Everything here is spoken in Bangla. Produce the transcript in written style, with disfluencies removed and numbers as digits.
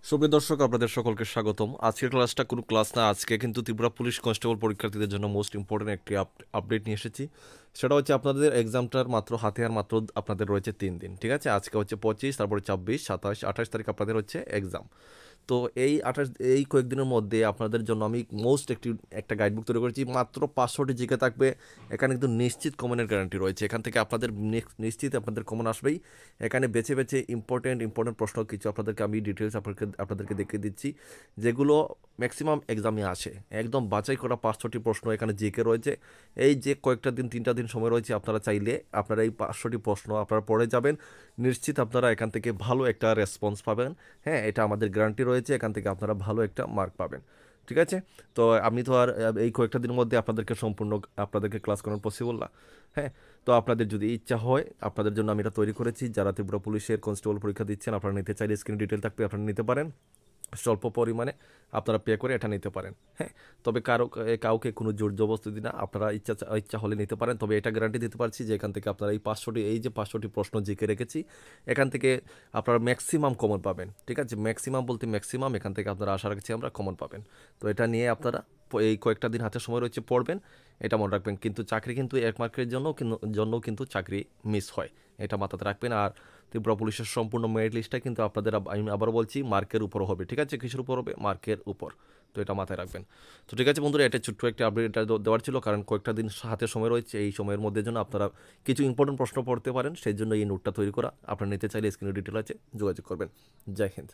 সুপ্রিয় দর্শক, আপনাদের সকলকে স্বাগতম। আজকের ক্লাসটা কোনো ক্লাস না, আজকে কিন্তু ত্রিপুরা পুলিশ কনস্টেবল পরীক্ষার্থীদের জন্য মোস্ট ইম্পর্টেন্ট একটি আপডেট নিয়ে এসেছি। সেটা হচ্ছে আপনাদের এক্সামটার মাত্র হাতে আর মাত্র আপনাদের রয়েছে 3 দিন, ঠিক আছে? আজকে হচ্ছে 25, তারপরে 26, 27, 28 তারিখ আপনাদের হচ্ছে এক্সাম। তো এই কয়েকদিনের মধ্যে আপনাদের জন্য আমি একটা গাইডবুক তৈরি করেছি। মাত্র 500টি জিকে থাকবে। এখানে কিন্তু নিশ্চিত কমনের গ্যারান্টি রয়েছে। এখান থেকে আপনাদের নিশ্চিত আপনাদের কমন আসবেই। এখানে বেছে বেছে ইম্পর্টেন্ট প্রশ্ন কিছু আপনাদেরকে আমি ডিটেলস আপনাদেরকে দেখিয়ে দিচ্ছি, যেগুলো ম্যাক্সিমাম এক্সামে আসে। একদম বাছাই করা 500টি প্রশ্ন এখানে জিকে রয়েছে। এই যে কয়েকটা দিন, 3টা দিন সময় রয়েছে, আপনারা চাইলে আপনারা এই 500টি প্রশ্ন আপনারা পড়ে যাবেন। নিশ্চিত আপনারা এখান থেকে ভালো একটা রেসপন্স পাবেন। হ্যাঁ, এটা আমাদের গ্যারান্টি রয়েছে, এখান থেকে আপনারা ভালো একটা মার্ক পাবেন। ঠিক আছে? তো আমি তো আর এই কয়েকটা দিনের মধ্যে আপনাদেরকে ক্লাস করানো পসিবল না। হ্যাঁ, তো আপনাদের যদি ইচ্ছা হয়, আপনাদের জন্য আমি এটা তৈরি করেছি। যারা ত্রিপুরা পুলিশের কনস্টেবল পরীক্ষা দিচ্ছেন, আপনারা নিতে চাইলে স্ক্রিন ডিটেল থাকবে, আপনারা নিতে পারেন। স্বল্প পরিমাণে আপনারা পে করে এটা নিতে পারেন। হ্যাঁ, তবে কাউকে কোনো জোর জবরদস্তি না, আপনারা ইচ্ছা হলে নিতে পারেন। তবে এটা গ্যারান্টি দিতে পারছি যে এখান থেকে আপনারা এই যে 500টি প্রশ্ন জিকে রেখেছি, এখান থেকে আপনারা ম্যাক্সিমাম কমন পাবেন। ঠিক আছে? ম্যাক্সিমাম বলতে ম্যাক্সিমাম এখান থেকে আপনারা আশা রাখছি আমরা কমন পাবেন। তো এটা নিয়ে আপনারা এই কয়েকটা দিন হাতে সময় রয়েছে, পড়বেন। এটা মনে রাখবেন, কিন্তু চাকরি কিন্তু 1 মার্কের জন্য কিন্তু চাকরি মিস হয়। এটা মাথাতে রাখবেন। আর ত্রিপুরা পুলিশের সম্পূর্ণ মেরিট লিস্টটা কিন্তু আপনাদের, আমি আবারও বলছি, মার্কের উপর হবে। ঠিক আছে? কিসের উপর হবে? মার্কের উপর। তো এটা মাথায় রাখবেন। তো ঠিক আছে বন্ধুরা, এটা ছোট্ট একটা আপডেট এটা দেওয়ার ছিল, কারণ কয়েকটা দিন হাতে সময় রয়েছে। এই সময়ের মধ্যে যেন আপনারা কিছু ইম্পর্টেন্ট প্রশ্ন পড়তে পারেন, সেই জন্য এই নোটটা তৈরি করা। আপনারা নিতে চাইলে স্ক্রিনে ডিটেল আছে, যোগাযোগ করবেন। জয় হিন্দ।